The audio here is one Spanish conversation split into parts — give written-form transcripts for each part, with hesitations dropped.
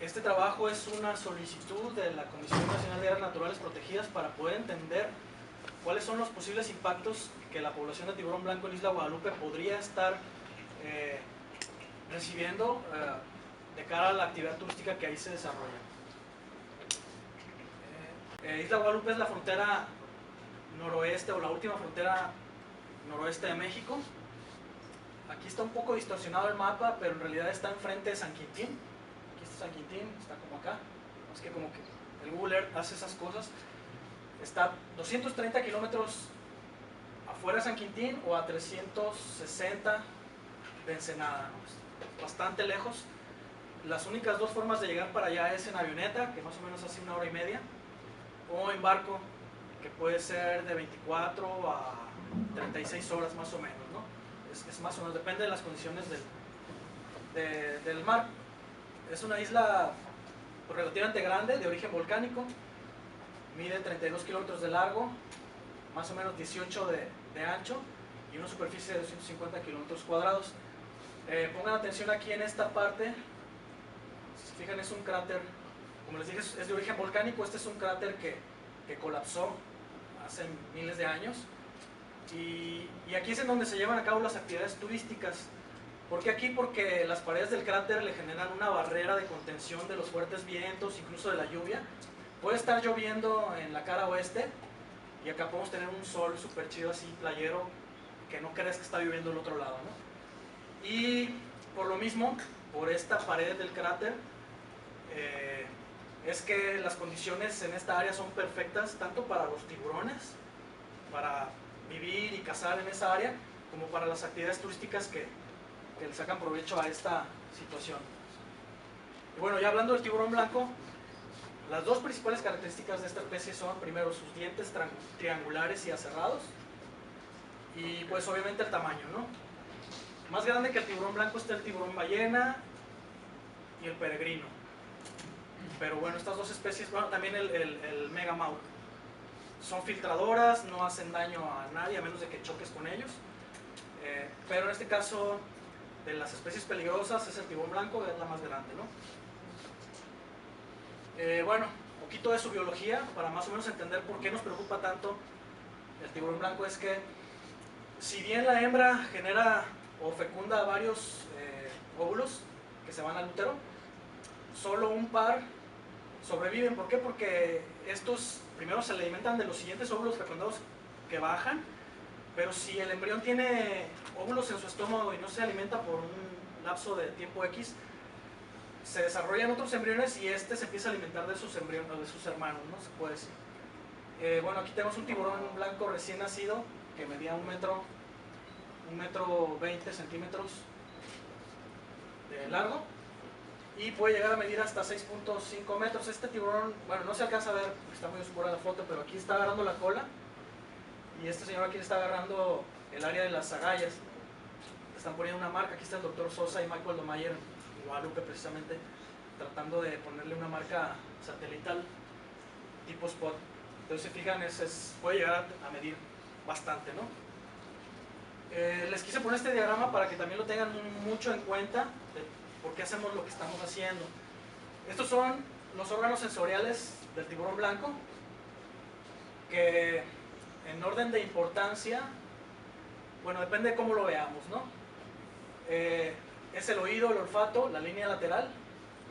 Este trabajo es una solicitud de la Comisión Nacional de Áreas Naturales Protegidas para poder entender cuáles son los posibles impactos que la población de tiburón blanco en Isla Guadalupe podría estar recibiendo de cara a la actividad turística que ahí se desarrolla. Isla Guadalupe es la frontera noroeste o la última frontera noroeste de México. Aquí está un poco distorsionado el mapa, pero en realidad está enfrente de San Quintín. Aquí está San Quintín, está como acá. Es que como que el Google Earth hace esas cosas. Está 230 kilómetros afuera de San Quintín o a 360 de Ensenada, ¿no? Bastante lejos. Las únicas dos formas de llegar para allá es en avioneta, que más o menos hace 1 hora y media, o en barco, que puede ser de 24 a 36 horas más o menos, ¿no? Es más o menos, depende de las condiciones del mar. Es una isla relativamente grande, de origen volcánico, mide 32 kilómetros de largo, más o menos 18 de ancho y una superficie de 250 kilómetros cuadrados. Pongan atención aquí en esta parte, si se fijan es un cráter, como les dije es de origen volcánico. Este es un cráter que colapsó hace miles de años y aquí es en donde se llevan a cabo las actividades turísticas. ¿Por qué aquí? Porque las paredes del cráter le generan una barrera de contención de los fuertes vientos, incluso de la lluvia. Puede estar lloviendo en la cara oeste y acá podemos tener un sol súper chido así, playero, que no crees que está lloviendo del otro lado, ¿no? Y por lo mismo, por esta pared del cráter, es que las condiciones en esta área son perfectas tanto para los tiburones, para vivir y cazar en esa área, como para las actividades turísticas que le sacan provecho a esta situación. Y bueno, ya hablando del tiburón blanco, las dos principales características de esta especie son, primero, sus dientes triangulares y aserrados, y pues obviamente el tamaño, ¿no? Más grande que el tiburón blanco está el tiburón ballena y el peregrino. Pero bueno, estas dos especies, bueno, también el megamouth, son filtradoras, no hacen daño a nadie a menos de que choques con ellos. Pero en este caso, de las especies peligrosas, es el tiburón blanco, es la más grande, ¿no? Bueno, un poquito de su biología, para más o menos entender por qué nos preocupa tanto el tiburón blanco, es que si bien la hembra genera o fecunda varios óvulos que se van al útero, solo un par sobreviven. ¿Por qué? Porque estos primero se alimentan de los siguientes óvulos fecundados que bajan, pero si el embrión tiene óvulos en su estómago y no se alimenta por un lapso de tiempo X, se desarrollan otros embriones y este se empieza a alimentar de sus embriones, de sus hermanos, ¿no? Se puede decir. Bueno, aquí tenemos un tiburón blanco recién nacido que medía 1 metro 20 centímetros de largo y puede llegar a medir hasta 6.5 metros. Este tiburón, bueno, no se alcanza a ver porque está muy oscura la foto, pero aquí está agarrando la cola y este señor aquí está agarrando el área de las agallas. Están poniendo una marca. Aquí está el doctor Sosa y Michael Domayer en Guadalupe, precisamente tratando de ponerle una marca satelital tipo spot. Entonces, si fijan, puede llegar a medir bastante, ¿no? Les quise poner este diagrama para que también lo tengan mucho en cuenta de por qué hacemos lo que estamos haciendo. Estos son los órganos sensoriales del tiburón blanco, que en orden de importancia, bueno, depende de cómo lo veamos, ¿no? Es el oído, el olfato, la línea lateral,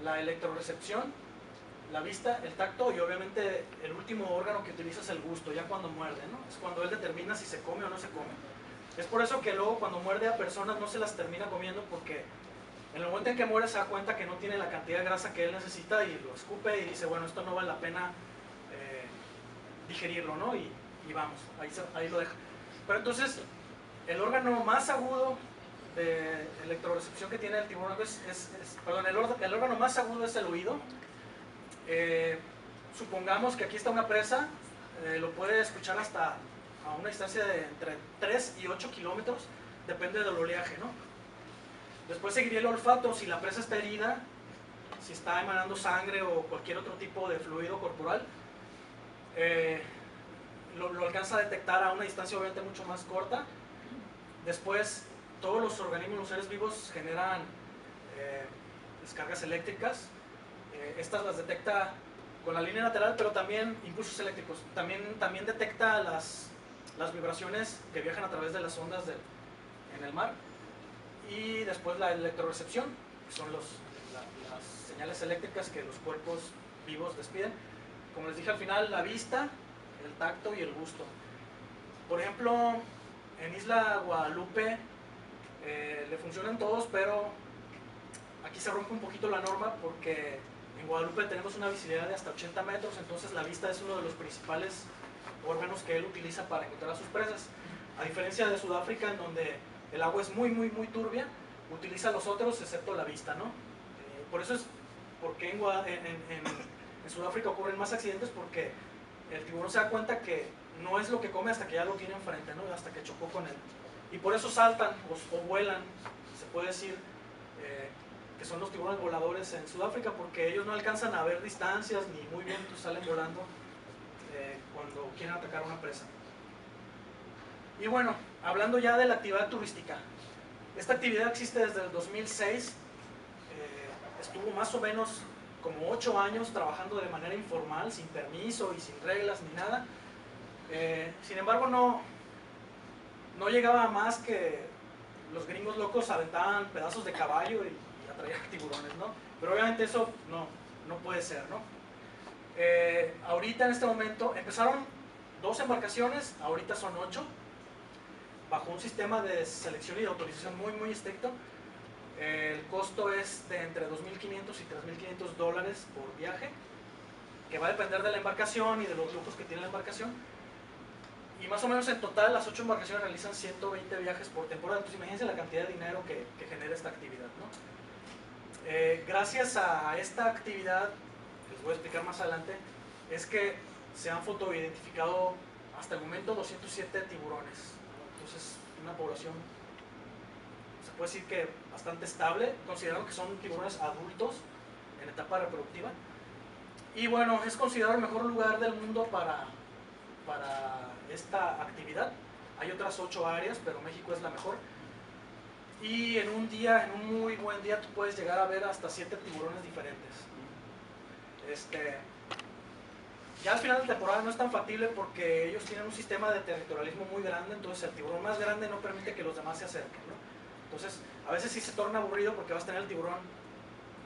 la electrorecepción, la vista, el tacto y obviamente el último órgano que utiliza es el gusto, ya cuando muerde, ¿no? Es cuando él determina si se come o no se come. Es por eso que luego cuando muerde a personas no se las termina comiendo, porque en el momento en que muere se da cuenta que no tiene la cantidad de grasa que él necesita y lo escupe y dice, bueno, esto no vale la pena digerirlo, ¿no? Y vamos, ahí lo deja. Pero entonces, el órgano más agudo de electrorecepción que tiene el tiburón perdón, el órgano más agudo es el oído. Supongamos que aquí está una presa, lo puede escuchar hasta a una distancia de entre 3 y 8 kilómetros, depende del oleaje, ¿no? Después seguiría el olfato. Si la presa está herida, si está emanando sangre o cualquier otro tipo de fluido corporal, lo alcanza a detectar a una distancia obviamente mucho más corta. Después, todos los organismos, los seres vivos generan descargas eléctricas. Estas las detecta con la línea lateral, pero también impulsos eléctricos. También detecta las vibraciones que viajan a través de las ondas en el mar. Y después la electrorecepción, que son las señales eléctricas que los cuerpos vivos despiden. Como les dije al final, la vista, el tacto y el gusto. Por ejemplo, en Isla Guadalupe le funcionan todos, pero aquí se rompe un poquito la norma porque en Guadalupe tenemos una visibilidad de hasta 80 metros, entonces la vista es uno de los principales órganos que él utiliza para encontrar a sus presas. A diferencia de Sudáfrica, en donde el agua es muy turbia, utiliza los otros excepto la vista, ¿no? Por eso es porque en Sudáfrica ocurren más accidentes, porque el tiburón se da cuenta que no es lo que come hasta que ya lo tiene enfrente, ¿no? Hasta que chocó con él. Y por eso saltan o vuelan, se puede decir, que son los tiburones voladores en Sudáfrica, porque ellos no alcanzan a ver distancias ni muy bien, pues salen volando cuando quieren atacar a una presa. Y bueno, hablando ya de la actividad turística, esta actividad existe desde el 2006, estuvo más o menos como 8 años trabajando de manera informal, sin permiso y sin reglas ni nada. Sin embargo, no llegaba a más que los gringos locos aventaban pedazos de caballo y atraían tiburones, ¿no? Pero obviamente eso no puede ser, ¿no? Ahorita en este momento empezaron 2 embarcaciones, ahorita son 8, bajo un sistema de selección y de autorización muy estricto. El costo es de entre $2.500 y $3.500 por viaje, que va a depender de la embarcación y de los lujos que tiene la embarcación. Y más o menos en total las 8 embarcaciones realizan 120 viajes por temporada. Entonces imagínense la cantidad de dinero que genera esta actividad, ¿no? Gracias a esta actividad, que les voy a explicar más adelante, es que se han fotoidentificado hasta el momento 207 tiburones, ¿no? Entonces una población, se puede decir que bastante estable, considerando que son tiburones adultos en etapa reproductiva. Y bueno, es considerado el mejor lugar del mundo para esta actividad. Hay otras 8 áreas, pero México es la mejor. Y en un muy buen día, tú puedes llegar a ver hasta 7 tiburones diferentes. Ya al final de temporada no es tan factible porque ellos tienen un sistema de territorialismo muy grande, entonces el tiburón más grande no permite que los demás se acerquen, ¿no? Entonces a veces sí se torna aburrido porque vas a tener el tiburón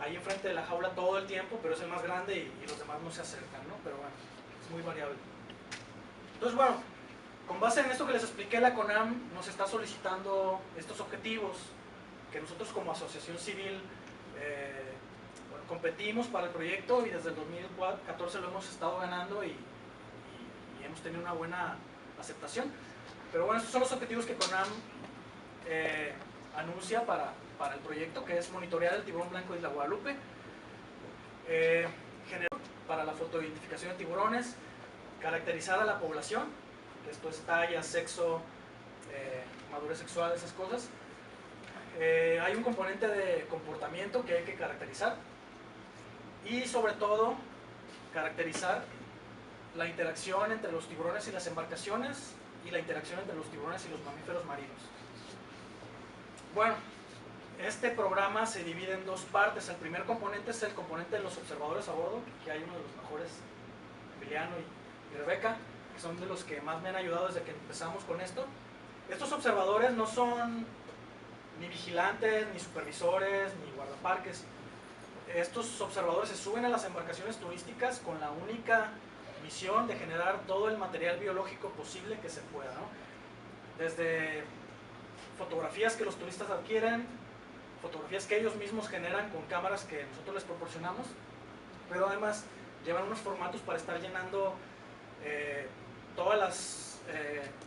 ahí enfrente de la jaula todo el tiempo, pero es el más grande y los demás no se acercan, ¿no? Pero bueno, es muy variable. Entonces bueno, con base en esto que les expliqué, la CONAM nos está solicitando estos objetivos que nosotros como asociación civil competimos para el proyecto, y desde el 2014 lo hemos estado ganando y hemos tenido una buena aceptación. Pero bueno, estos son los objetivos que CONAM anuncia para el proyecto, que es monitorear el tiburón blanco de Isla Guadalupe, generar para la fotoidentificación de tiburones, caracterizar a la población, que esto es talla, sexo, madurez sexual, esas cosas. Hay un componente de comportamiento que hay que caracterizar, y sobre todo caracterizar la interacción entre los tiburones y las embarcaciones, y la interacción entre los tiburones y los mamíferos marinos. Bueno, este programa se divide en 2 partes. El primer componente es el componente de los observadores a bordo, que hay uno de los mejores, Emiliano y Rebeca, que son de los que más me han ayudado desde que empezamos con esto. Estos observadores no son ni vigilantes, ni supervisores, ni guardaparques. Estos observadores se suben a las embarcaciones turísticas con la única misión de generar todo el material biológico posible que se pueda, ¿no? Desde fotografías que los turistas adquieren, fotografías que ellos mismos generan con cámaras que nosotros les proporcionamos, pero además llevan unos formatos para estar llenando todas las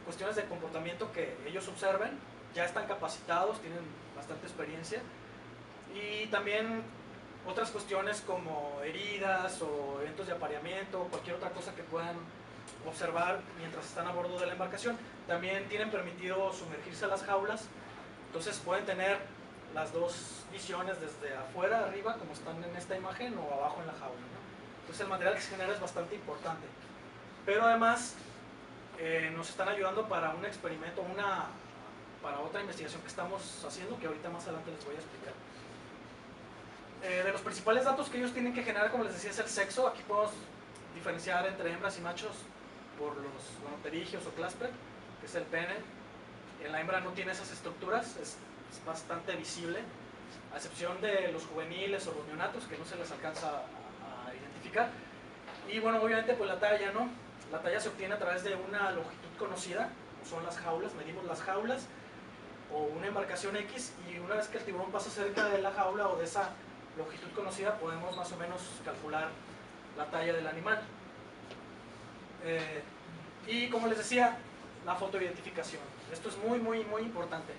cuestiones de comportamiento que ellos observen. Ya están capacitados, tienen bastante experiencia, y también otras cuestiones como heridas o eventos de apareamiento o cualquier otra cosa que puedan observar mientras están a bordo de la embarcación. También tienen permitido sumergirse a las jaulas, entonces pueden tener las 2 visiones, desde afuera arriba, como están en esta imagen, o abajo en la jaula, ¿no? Entonces el material que se genera es bastante importante. Pero además nos están ayudando para un experimento, para otra investigación que estamos haciendo, que ahorita más adelante les voy a explicar. De los principales datos que ellos tienen que generar, como les decía, es el sexo. Aquí podemos diferenciar entre hembras y machos por los gonopterigios o clasper, que es el pene. En la hembra no tiene esas estructuras, es bastante visible, a excepción de los juveniles o los neonatos, que no se les alcanza a identificar. Y bueno, obviamente pues la talla, ¿no? La talla se obtiene a través de una longitud conocida, como son las jaulas, medimos las jaulas, o una embarcación X, y una vez que el tiburón pasa cerca de la jaula o de esa longitud conocida, podemos más o menos calcular la talla del animal. Y como les decía, la fotoidentificación. Esto es muy importante.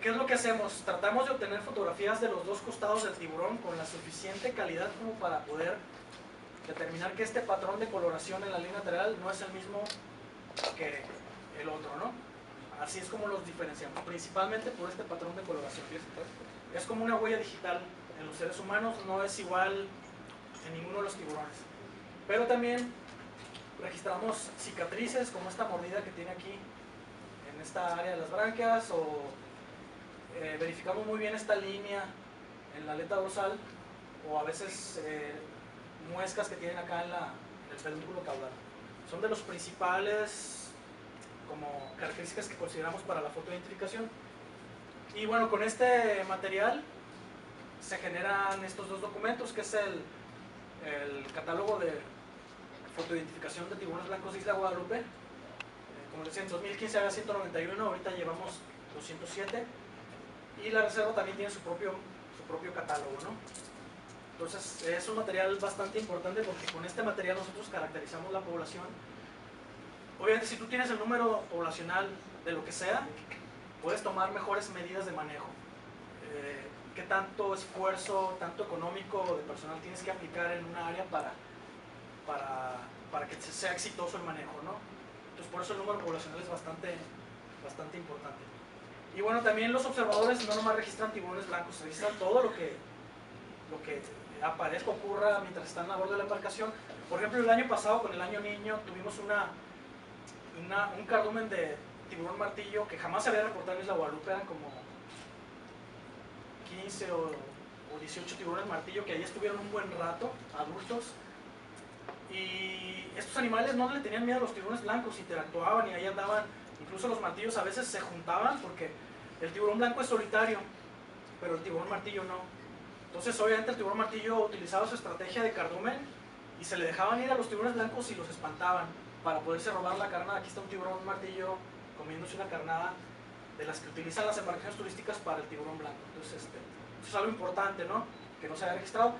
¿Qué es lo que hacemos? Tratamos de obtener fotografías de los dos costados del tiburón con la suficiente calidad como para poder determinar que este patrón de coloración en la línea lateral no es el mismo que el otro, ¿no? Así es como los diferenciamos, principalmente por este patrón de coloración. Es como una huella digital en los seres humanos, no es igual en ninguno de los tiburones. Pero también registramos cicatrices como esta mordida que tiene aquí en esta área de las branquias, o verificamos muy bien esta línea en la aleta dorsal, o a veces muescas que tienen acá en el pedúnculo caudal. Son de los principales como características que consideramos para la fotoidentificación. Y bueno, con este material se generan estos dos documentos, que es el catálogo de fotoidentificación de tiburones blancos de Isla Guadalupe. Como les decía, en 2015 había 191, ahorita llevamos 207, y la reserva también tiene su propio catálogo, ¿no? Entonces es un material bastante importante, porque con este material nosotros caracterizamos la población. Obviamente, si tú tienes el número poblacional de lo que sea, puedes tomar mejores medidas de manejo. ¿Qué tanto esfuerzo, tanto económico o de personal tienes que aplicar en una área para que sea exitoso el manejo, ¿no? Entonces, por eso el número poblacional es bastante importante. Y bueno, también los observadores no nomás registran tiburones blancos, registran todo lo que aparezca, ocurra mientras están a bordo de la embarcación. Por ejemplo, el año pasado, con el año niño, tuvimos un cardumen de tiburón martillo que jamás se había reportado en Isla Guadalupe. Eran como 15 o 18 tiburones martillo que ahí estuvieron un buen rato, adultos. Y estos animales no le tenían miedo a los tiburones blancos, interactuaban y ahí andaban. Incluso los martillos a veces se juntaban, porque el tiburón blanco es solitario, pero el tiburón martillo no. Entonces, obviamente, el tiburón martillo utilizaba su estrategia de cardumen y se le dejaban ir a los tiburones blancos y los espantaban para poderse robar la carnada. Aquí está un tiburón martillo comiéndose una carnada de las que utilizan las embarcaciones turísticas para el tiburón blanco. Entonces, eso es algo importante, ¿no? Que no se haya registrado.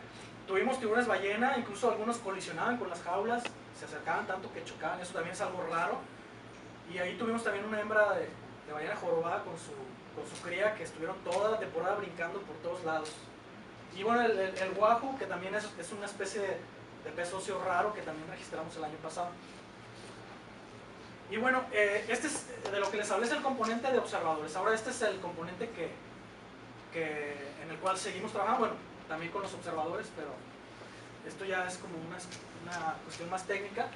Tuvimos tiburones ballena, incluso algunos colisionaban con las jaulas, se acercaban tanto que chocaban, eso también es algo raro. Y ahí tuvimos también una hembra de ballena jorobada con su cría, que estuvieron toda la temporada brincando por todos lados. Y bueno, el wahoo, que también es una especie de pez óseo raro que también registramos el año pasado. Y bueno, este es de lo que les hablé, es el componente de observadores. Ahora este es el componente en el cual seguimos trabajando, bueno, también con los observadores, pero esto ya es como una cuestión más técnica.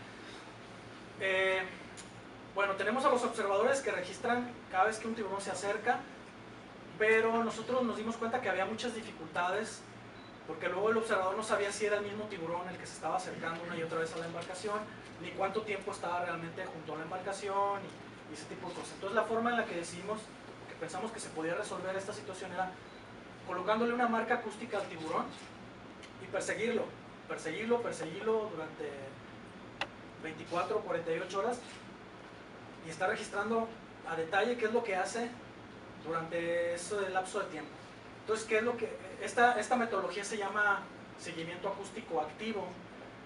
Bueno, tenemos a los observadores que registran cada vez que un tiburón se acerca, pero nosotros nos dimos cuenta que había muchas dificultades, porque luego el observador no sabía si era el mismo tiburón el que se estaba acercando una y otra vez a la embarcación, ni cuánto tiempo estaba realmente junto a la embarcación y ese tipo de cosas. Entonces la forma en la que decidimos, que pensamos que se podía resolver esta situación, era colocándole una marca acústica al tiburón y perseguirlo durante 24 o 48 horas y estar registrando a detalle qué es lo que hace durante ese lapso de tiempo. Entonces, ¿qué es lo que esta metodología se llama seguimiento acústico activo?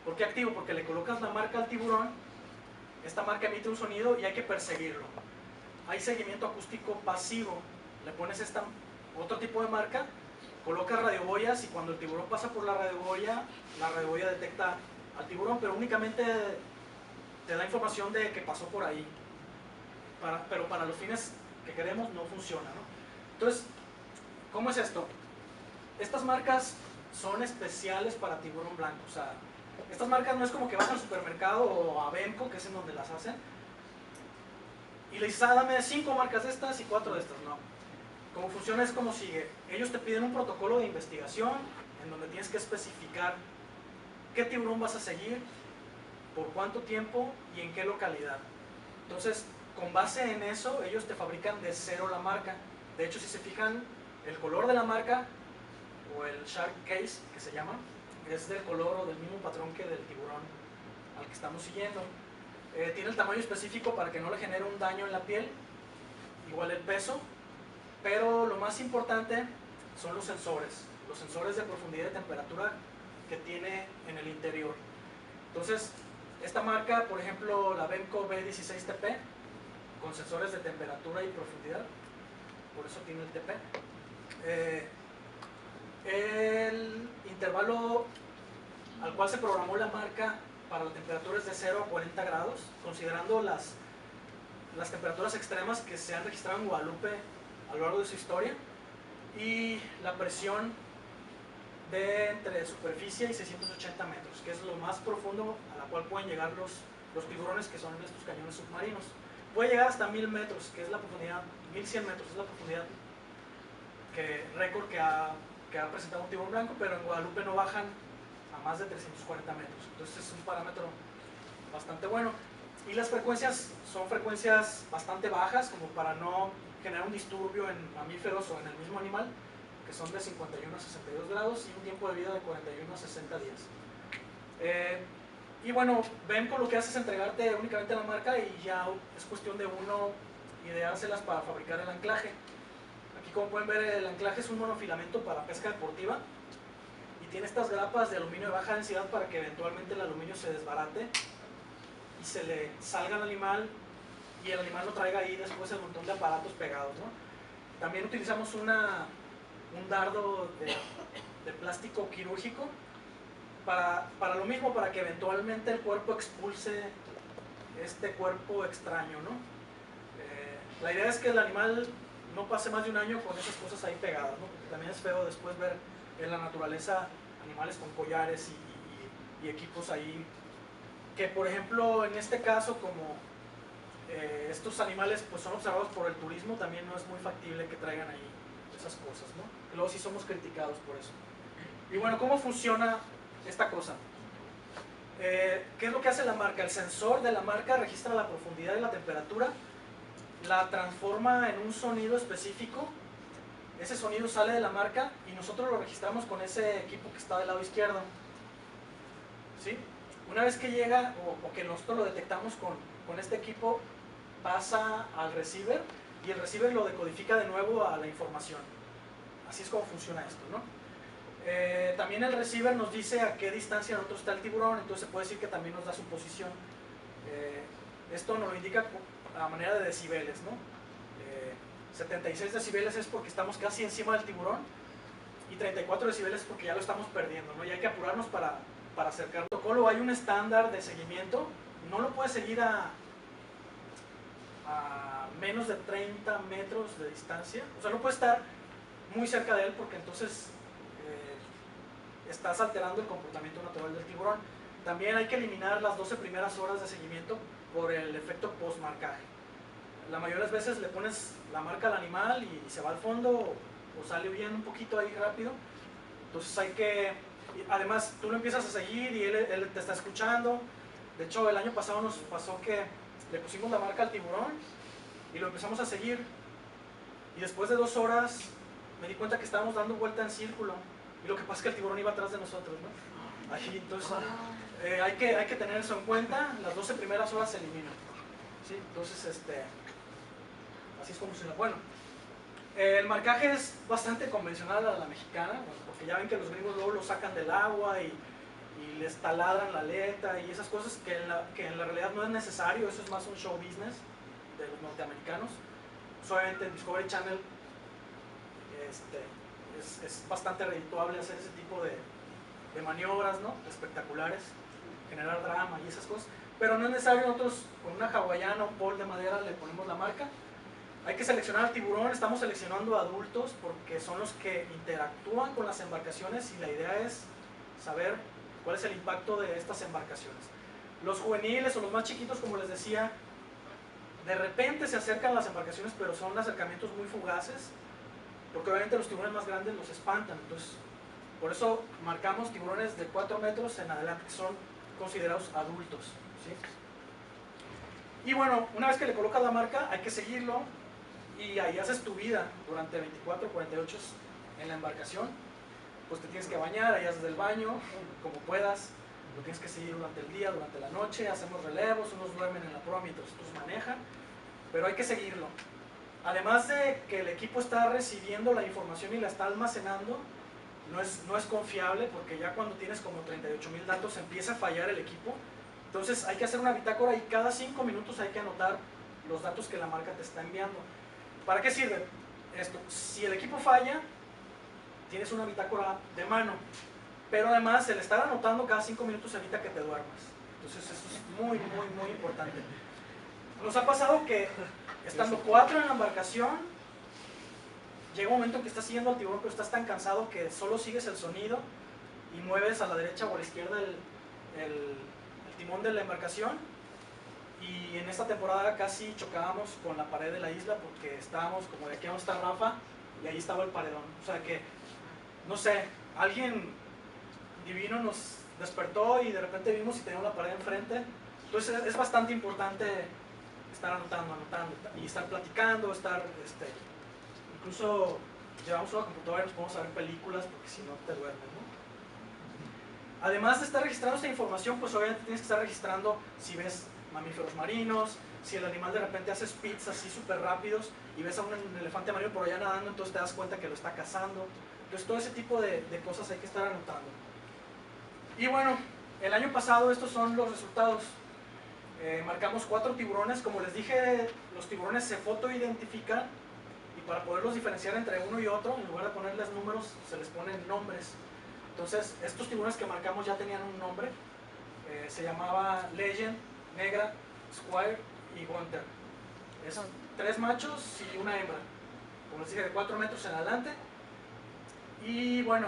¿Por qué activo? Porque le colocas la marca al tiburón, esta marca emite un sonido y hay que perseguirlo. Hay seguimiento acústico pasivo, le pones otro tipo de marca, colocas radioboyas y cuando el tiburón pasa por la radioboya detecta al tiburón, pero únicamente te da información de que pasó por ahí. Pero para los fines que queremos no funciona, ¿no? Entonces, ¿cómo es esto? Estas marcas son especiales para tiburón blanco. O sea, estas marcas no es como que vas al supermercado o a Benco, que es en donde las hacen, y le dices, dame 5 marcas de estas y 4 de estas. No. Cómo funciona es como sigue. Ellos te piden un protocolo de investigación en donde tienes que especificar qué tiburón vas a seguir, por cuánto tiempo y en qué localidad. Entonces, con base en eso, ellos te fabrican de cero la marca. De hecho, si se fijan, el color de la marca, o el shark case, que se llama, es del color o del mismo patrón que del tiburón al que estamos siguiendo. Tiene el tamaño específico para que no le genere un daño en la piel, igual el peso, pero lo más importante son los sensores de profundidad y temperatura que tiene en el interior. Entonces, esta marca, por ejemplo, la Bemco B16TP, con sensores de temperatura y profundidad, por eso tiene el TP. El intervalo al cual se programó la marca para la temperatura es de 0 a 40 grados, considerando las temperaturas extremas que se han registrado en Guadalupe a lo largo de su historia, y la presión de entre superficie y 680 metros, que es lo más profundo a la cual pueden llegar los tiburones que son en estos cañones submarinos. Puede llegar hasta 1000 metros, que es la profundidad, 1100 metros, es la profundidad récord que ha presentado un tiburón blanco, pero en Guadalupe no bajan a más de 340 metros. Entonces es un parámetro bastante bueno. Y las frecuencias son frecuencias bastante bajas, como para no generar un disturbio en mamíferos o en el mismo animal, que son de 51 a 62 grados y un tiempo de vida de 41 a 60 días. Y bueno, Bemco lo que hace es entregarte únicamente la marca y ya es cuestión de uno ideárselas para fabricar el anclaje. Aquí, como pueden ver, el anclaje es un monofilamento para pesca deportiva y tiene estas grapas de aluminio de baja densidad para que eventualmente el aluminio se desbarate y se le salga al animal y el animal no traiga ahí después el montón de aparatos pegados, ¿no? También utilizamos un dardo de plástico quirúrgico para lo mismo, para que eventualmente el cuerpo expulse este cuerpo extraño, ¿no? La idea es que el animal no pase más de un año con esas cosas ahí pegadas, ¿no? Porque también es feo después ver en la naturaleza animales con collares y equipos ahí, que por ejemplo en este caso, como estos animales pues son observados por el turismo, también no es muy factible que traigan ahí esas cosas, ¿no? Luego sí somos criticados por eso. Y bueno, ¿cómo funciona esta cosa? ¿Qué es lo que hace la marca? El sensor de la marca registra la profundidad y la temperatura, la transforma en un sonido específico. Ese sonido sale de la marca y nosotros lo registramos con ese equipo que está del lado izquierdo, ¿sí? Una vez que llega, o que nosotros lo detectamos con este equipo, pasa al receiver y el receiver lo decodifica de nuevo a la información. Así es como funciona esto, ¿no? También el receiver nos dice a qué distancia de nosotros está el tiburón, entonces se puede decir que también nos da su posición. Esto nos lo indica a manera de decibeles, ¿no? 76 decibeles es porque estamos casi encima del tiburón y 34 decibeles es porque ya lo estamos perdiendo, ¿no? Y hay que apurarnos para acercarlo. En el protocolo hay un estándar de seguimiento, no lo puedes seguir a menos de 30 metros de distancia, o sea, no puedes estar muy cerca de él porque entonces estás alterando el comportamiento natural del tiburón. También hay que eliminar las 12 primeras horas de seguimiento por el efecto post-marcaje. La mayoría de las veces le pones la marca al animal y se va al fondo o sale huyendo un poquito ahí rápido. Entonces hay que, además tú lo empiezas a seguir y él te está escuchando. De hecho, el año pasado nos pasó que le pusimos la marca al tiburón y lo empezamos a seguir. Y después de 2 horas me di cuenta que estábamos dando vuelta en círculo. Y lo que pasa es que el tiburón iba atrás de nosotros, ¿no? Ahí, entonces, hay que tener eso en cuenta. Las 12 primeras horas se eliminan, ¿sí? Entonces, así es como funciona. Bueno, el marcaje es bastante convencional a la mexicana, porque ya ven que los gringos luego lo sacan del agua y les taladran la aleta y esas cosas que en la realidad no es necesario. Eso es más un show business de los norteamericanos. Obviamente en Discovery Channel es bastante redituable hacer ese tipo de maniobras, ¿no? Espectaculares, generar drama y esas cosas, pero no es necesario. Nosotros con una hawaiana o un pole de madera le ponemos la marca. Hay que seleccionar al tiburón. Estamos seleccionando adultos porque son los que interactúan con las embarcaciones y la idea es saber cuál es el impacto de estas embarcaciones. Los juveniles o los más chiquitos, como les decía, de repente se acercan a las embarcaciones, pero son acercamientos muy fugaces. porque obviamente los tiburones más grandes los espantan. Entonces, por eso marcamos tiburones de 4 metros en adelante, que son considerados adultos, ¿sí? Y bueno, una vez que le colocas la marca, hay que seguirlo y ahí haces tu vida durante 24 o 48 en la embarcación. Pues te tienes que bañar, ahí haces el baño, como puedas, lo tienes que seguir durante el día, durante la noche, hacemos relevos, unos duermen en la proa mientras otros manejan, pero hay que seguirlo. Además de que el equipo está recibiendo la información y la está almacenando, no es confiable, porque ya cuando tienes como 38,000 datos empieza a fallar el equipo. Entonces hay que hacer una bitácora y cada 5 minutos hay que anotar los datos que la marca te está enviando. ¿Para qué sirve esto? Si el equipo falla, tienes una bitácora de mano, pero además el estar anotando cada 5 minutos evita que te duermas. Entonces eso es muy importante. Nos ha pasado que estando 4 en la embarcación, llega un momento en que estás siguiendo al tiburón, pero estás tan cansado que solo sigues el sonido y mueves a la derecha o a la izquierda el timón de la embarcación. Y en esta temporada casi chocábamos con la pared de la isla porque estábamos como de aquí a donde está Rafa y ahí estaba el paredón. O sea que, no sé, alguien divino nos despertó y de repente vimos y teníamos la pared enfrente. Entonces es bastante importante estar anotando y estar platicando, incluso llevamos una computadora y nos podemos ver películas porque si no te duermes, ¿no? Además de estar registrando esta información, pues obviamente tienes que estar registrando si ves mamíferos marinos, si el animal de repente hace speeds así súper rápidos y ves a un elefante marino por allá nadando, entonces te das cuenta que lo está cazando. Entonces todo ese tipo de cosas hay que estar anotando. Y bueno, el año pasado estos son los resultados. Marcamos 4 tiburones. Como les dije, los tiburones se fotoidentifican y para poderlos diferenciar entre uno y otro, en lugar de ponerles números, se les ponen nombres. Entonces, estos tiburones que marcamos ya tenían un nombre. Se llamaba Legend, Negra, Squire y Gunter. Es 3 machos y una hembra. Como les dije, de 4 metros en adelante. Y bueno,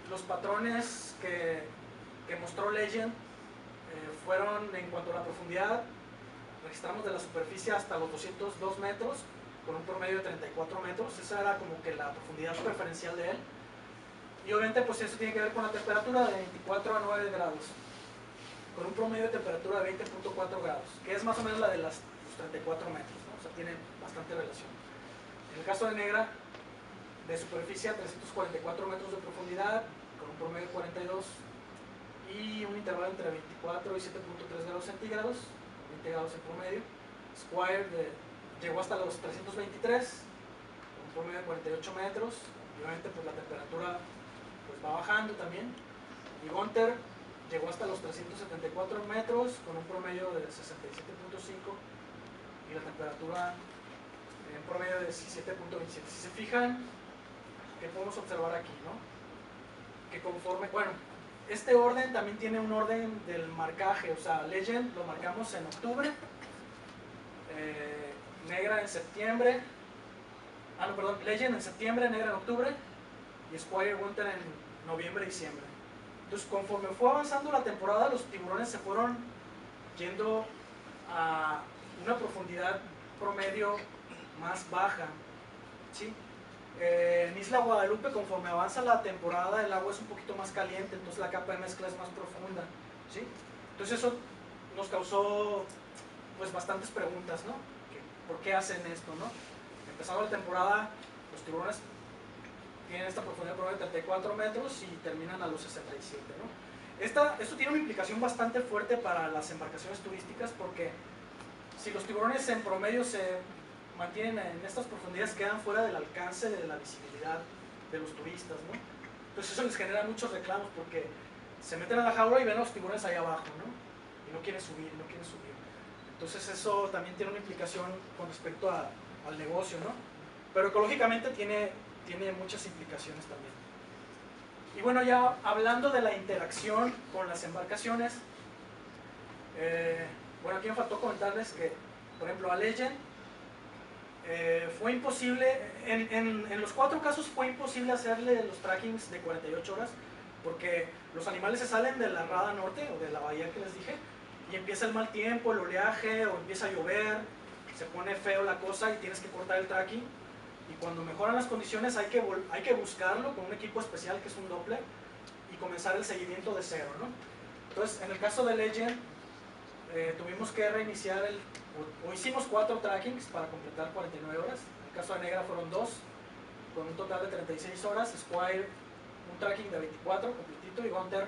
los patrones que mostró Legend fueron en cuanto a la profundidad. Registramos de la superficie hasta los 202 metros con un promedio de 34 metros. Esa era como que la profundidad preferencial de él. Y obviamente pues eso tiene que ver con la temperatura de 24 a 9 grados, con un promedio de temperatura de 20.4 grados, que es más o menos la de los 34 metros, ¿no? O sea, tiene bastante relación. En el caso de Negra, de superficie a 344 metros de profundidad, con un promedio de 42 y un intervalo entre 24 y 7.3 grados centígrados, 20 grados en promedio. Squire llegó hasta los 323, con un promedio de 48 metros, y obviamente pues la temperatura pues va bajando también. Y Gunter llegó hasta los 374 metros, con un promedio de 67.5 y la temperatura en promedio de 17.27. Si se fijan, ¿qué podemos observar aquí, no? Que conforme, bueno, este orden también tiene un orden del marcaje, o sea, Legend lo marcamos en octubre, Negra en septiembre, Legend en septiembre, Negra en octubre y Squire Gunter en noviembre y diciembre. Entonces, conforme fue avanzando la temporada, los tiburones se fueron yendo a una profundidad promedio más baja, ¿sí? En Isla Guadalupe, conforme avanza la temporada, el agua es un poquito más caliente, entonces la capa de mezcla es más profunda, ¿sí? Entonces eso nos causó pues bastantes preguntas, ¿no? ¿Por qué hacen esto, no? Empezando la temporada, los tiburones tienen esta profundidad promedio de 34 metros y terminan a los 67, ¿no? Esto tiene una implicación bastante fuerte para las embarcaciones turísticas, porque si los tiburones en promedio se mantienen en estas profundidades, quedan fuera del alcance de la visibilidad de los turistas, ¿no? Entonces eso les genera muchos reclamos, porque se meten a la jaula y ven a los tiburones ahí abajo, ¿no? Y no quieren subir. Entonces eso también tiene una implicación con respecto al negocio, ¿no? Pero ecológicamente tiene muchas implicaciones también. Y bueno, ya hablando de la interacción con las embarcaciones, bueno, aquí me faltó comentarles que, por ejemplo, a Legend fue imposible, en los 4 casos fue imposible hacerle los trackings de 48 horas, porque los animales se salen de la rada norte o de la bahía que les dije, y empieza el mal tiempo, el oleaje, o empieza a llover, se pone feo la cosa y tienes que cortar el tracking. Y cuando mejoran las condiciones hay que buscarlo con un equipo especial que es un Doppler y comenzar el seguimiento de cero, ¿no? Entonces, en el caso de Legend, tuvimos que reiniciar o hicimos 4 trackings para completar 49 horas. En el caso de Negra fueron 2, con un total de 36 horas. Squire, un tracking de 24 completito, y Gunther,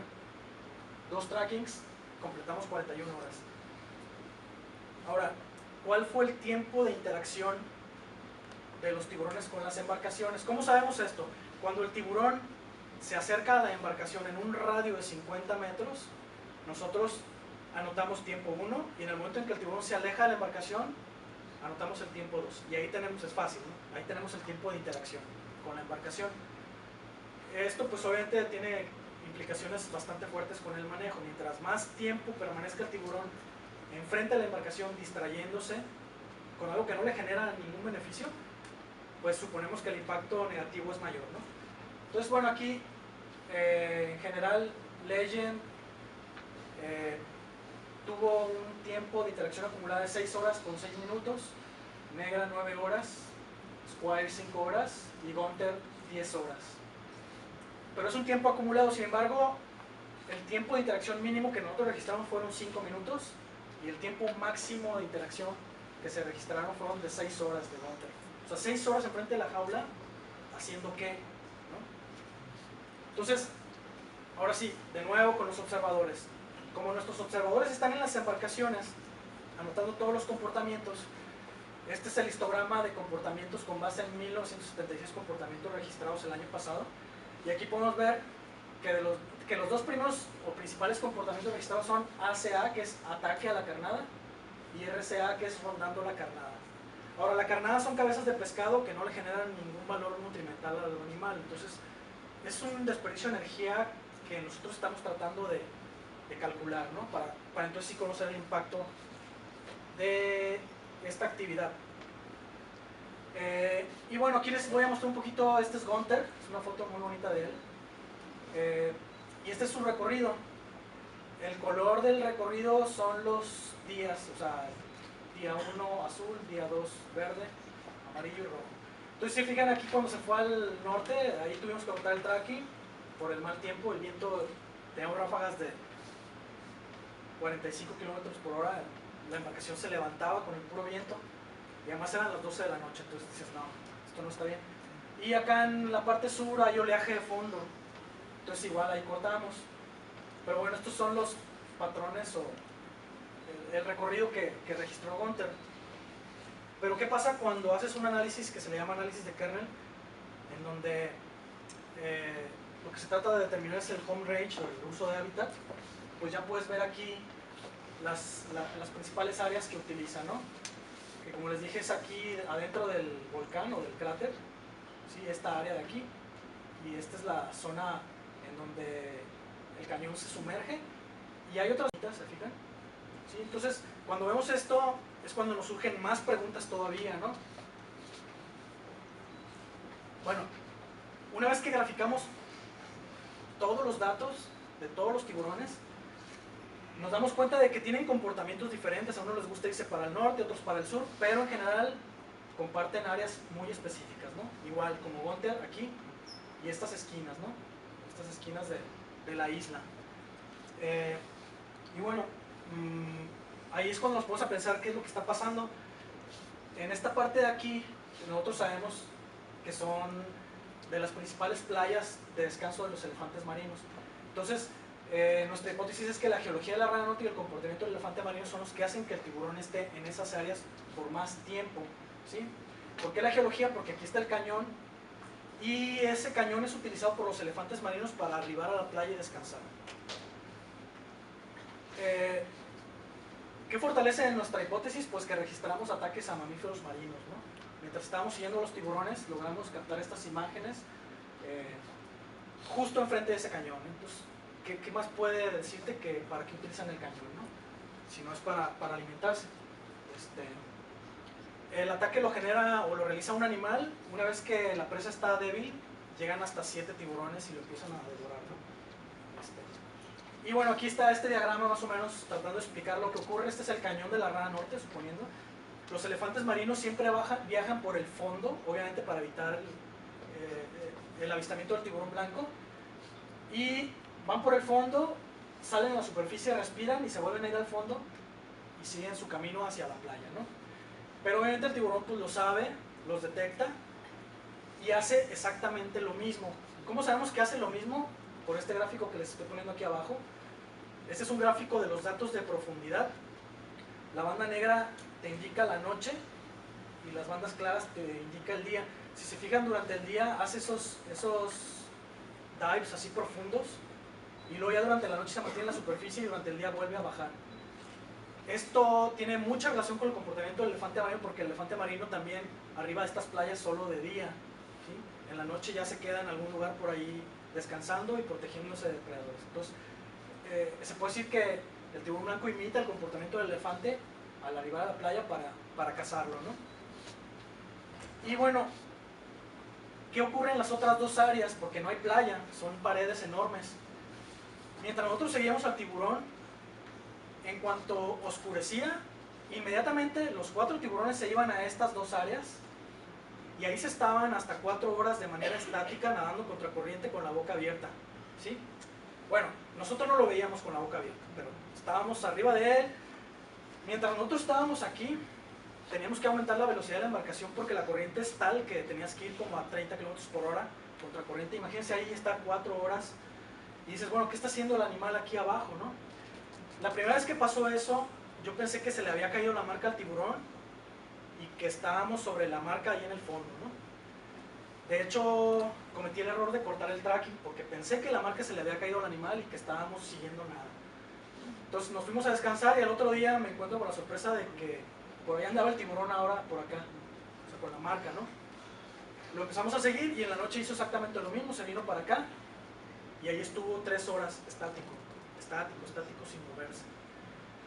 2 trackings, completamos 41 horas. Ahora, ¿cuál fue el tiempo de interacción de los tiburones con las embarcaciones? ¿Cómo sabemos esto? Cuando el tiburón se acerca a la embarcación en un radio de 50 metros, nosotros anotamos tiempo 1, y en el momento en que el tiburón se aleja de la embarcación, anotamos el tiempo 2. Y ahí tenemos, es fácil, ¿no? Ahí tenemos el tiempo de interacción con la embarcación. Esto pues obviamente tiene implicaciones bastante fuertes con el manejo. Mientras más tiempo permanezca el tiburón enfrente de la embarcación distrayéndose con algo que no le genera ningún beneficio, pues suponemos que el impacto negativo es mayor, ¿no? Entonces, bueno, aquí en general Legend tuvo un tiempo de interacción acumulada de 6 horas con 6 minutos, Negra 9 horas, Squire 5 horas y Gunther 10 horas. Pero es un tiempo acumulado. Sin embargo, el tiempo de interacción mínimo que nosotros registramos fueron 5 minutos y el tiempo máximo de interacción que se registraron fueron de 6 horas de Gunther. O sea, 6 horas enfrente de la jaula, ¿haciendo qué? ¿No? Entonces, ahora sí, de nuevo con los observadores. Como nuestros observadores están en las embarcaciones, anotando todos los comportamientos, este es el histograma de comportamientos con base en 1976 comportamientos registrados el año pasado. Y aquí podemos ver que los 2 primeros o principales comportamientos registrados son ACA, que es ataque a la carnada, y RCA, que es rondando la carnada. Ahora, la carnada son cabezas de pescado que no le generan ningún valor nutrimental al animal. Entonces, es un desperdicio de energía que nosotros estamos tratando de calcular, ¿no? Para entonces sí conocer el impacto de esta actividad. Y bueno, aquí les voy a mostrar un poquito. Este es Gunther, es una foto muy bonita de él. Y este es su recorrido. El color del recorrido son los días, o sea, día 1 azul, día 2 verde, amarillo y rojo. Entonces, si fijan aquí cuando se fue al norte, ahí tuvimos que cortar el tracking por el mal tiempo. El viento, teníamos ráfagas de 45 kilómetros por hora. La embarcación se levantaba con el puro viento y además eran las 12 de la noche. Entonces dices, no, esto no está bien. Y acá en la parte sur hay oleaje de fondo, entonces igual ahí cortamos. Pero bueno, estos son los patrones o el recorrido que registró Gunther. Pero ¿qué pasa cuando haces un análisis que se le llama análisis de kernel, en donde lo que se trata de determinar es el home range o el uso de hábitat? Pues ya puedes ver aquí las principales áreas que utiliza, ¿no? Que como les dije es aquí adentro del volcán o del cráter, ¿sí? Esta área de aquí, y esta es la zona en donde el cañón se sumerge, y hay otras, ¿se fijan? ¿Sí? Entonces, cuando vemos esto es cuando nos surgen más preguntas todavía, ¿no? Bueno, una vez que graficamos todos los datos de todos los tiburones, nos damos cuenta de que tienen comportamientos diferentes. A unos les gusta irse para el norte, otros para el sur, pero en general comparten áreas muy específicas, ¿no? Igual como Gunther aquí, y estas esquinas, ¿no? Estas esquinas de la isla. Y bueno, ahí es cuando nos ponemos a pensar qué es lo que está pasando. En esta parte de aquí, nosotros sabemos que son de las principales playas de descanso de los elefantes marinos. Entonces, nuestra hipótesis es que la geología de la rana norte y el comportamiento del elefante marino son los que hacen que el tiburón esté en esas áreas por más tiempo, ¿sí? ¿Por qué la geología? Porque aquí está el cañón, y ese cañón es utilizado por los elefantes marinos para arribar a la playa y descansar. ¿Qué fortalece en nuestra hipótesis? Pues que registramos ataques a mamíferos marinos, ¿no? Mientras estábamos siguiendo los tiburones, logramos captar estas imágenes justo enfrente de ese cañón. Entonces, ¿qué más puede decirte que para qué utilizan el cañón, ¿no? Si no es para alimentarse. El ataque lo genera o lo realiza un animal. Una vez que la presa está débil, llegan hasta 7 tiburones y lo empiezan a devorar, ¿no? Y bueno, aquí está este diagrama más o menos tratando de explicar lo que ocurre. Este es el cañón de la rana norte, suponiendo. Los elefantes marinos siempre viajan por el fondo, obviamente para evitar el avistamiento del tiburón blanco, y van por el fondo, salen a la superficie, respiran y se vuelven a ir al fondo y siguen su camino hacia la playa, ¿no? Pero obviamente el tiburón pues lo sabe, los detecta y hace exactamente lo mismo. ¿Cómo sabemos que hace lo mismo? Por este gráfico que les estoy poniendo aquí abajo. Este es un gráfico de los datos de profundidad. La banda negra te indica la noche y las bandas claras te indica el día. Si se fijan, durante el día hace esos dives así profundos y luego ya durante la noche se mantiene en la superficie y durante el día vuelve a bajar. Esto tiene mucha relación con el comportamiento del elefante marino, porque el elefante marino también arriba de estas playas solo de día, ¿sí? En la noche ya se queda en algún lugar por ahí descansando y protegiéndose de depredadores. Entonces se puede decir que el tiburón blanco imita el comportamiento del elefante al arribar a la playa para cazarlo, ¿no? Y bueno, ¿qué ocurre en las otras dos áreas? Porque no hay playa, son paredes enormes. Mientras nosotros seguíamos al tiburón, en cuanto oscurecía, inmediatamente los 4 tiburones se iban a estas dos áreas y ahí se estaban hasta 4 horas de manera estática nadando contracorriente con la boca abierta, ¿sí? Bueno, nosotros no lo veíamos con la boca abierta, pero estábamos arriba de él. Mientras nosotros estábamos aquí, teníamos que aumentar la velocidad de la embarcación porque la corriente es tal que tenías que ir como a 30 km por hora contracorriente. Imagínense ahí estar 4 horas y dices, bueno, ¿qué está haciendo el animal aquí abajo, no? La primera vez que pasó eso, yo pensé que se le había caído la marca al tiburón y que estábamos sobre la marca ahí en el fondo, ¿no? De hecho, cometí el error de cortar el tracking porque pensé que la marca se le había caído al animal y que estábamos siguiendo nada. Entonces nos fuimos a descansar y al otro día me encuentro con la sorpresa de que por ahí andaba el tiburón ahora por acá, o sea, con la marca, ¿no? Lo empezamos a seguir y en la noche hizo exactamente lo mismo, se vino para acá y ahí estuvo 3 horas estático, sin moverse.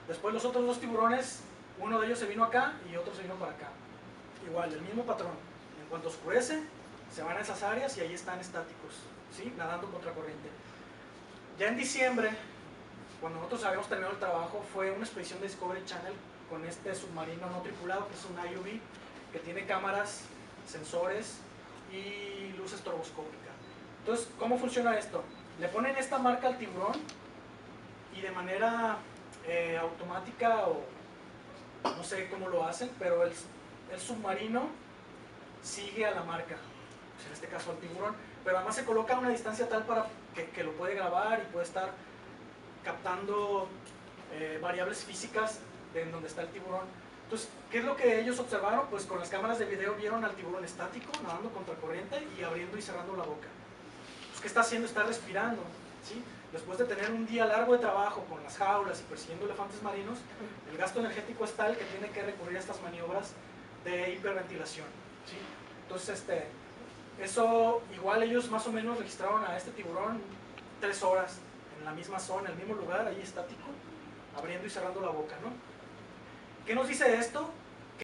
Después los otros 2 tiburones, uno de ellos se vino acá y otro se vino para acá. Igual, el mismo patrón. En cuanto oscurece, se van a esas áreas y ahí están estáticos, ¿sí? Nadando contracorriente. Ya en diciembre, cuando nosotros habíamos terminado el trabajo, fue una expedición de Discovery Channel con este submarino no tripulado, que es un IUV, que tiene cámaras, sensores y luz estroboscópica. Entonces, ¿cómo funciona esto? Le ponen esta marca al tiburón y de manera automática, o no sé cómo lo hacen, pero el submarino sigue a la marca, pues en este caso al tiburón, pero además se coloca a una distancia tal para que lo puede grabar y puede estar captando variables físicas de en donde está el tiburón. Entonces, ¿qué es lo que ellos observaron? Pues con las cámaras de video vieron al tiburón estático, nadando contracorriente y abriendo y cerrando la boca. Pues, ¿qué está haciendo? Está respirando, ¿sí? Después de tener un día largo de trabajo con las jaulas y persiguiendo elefantes marinos, el gasto energético es tal que tiene que recurrir a estas maniobras de hiperventilación, ¿sí? Entonces, eso igual ellos más o menos registraron a este tiburón 3 horas en la misma zona, en el mismo lugar, ahí estático, abriendo y cerrando la boca, ¿no? ¿Qué nos dice esto?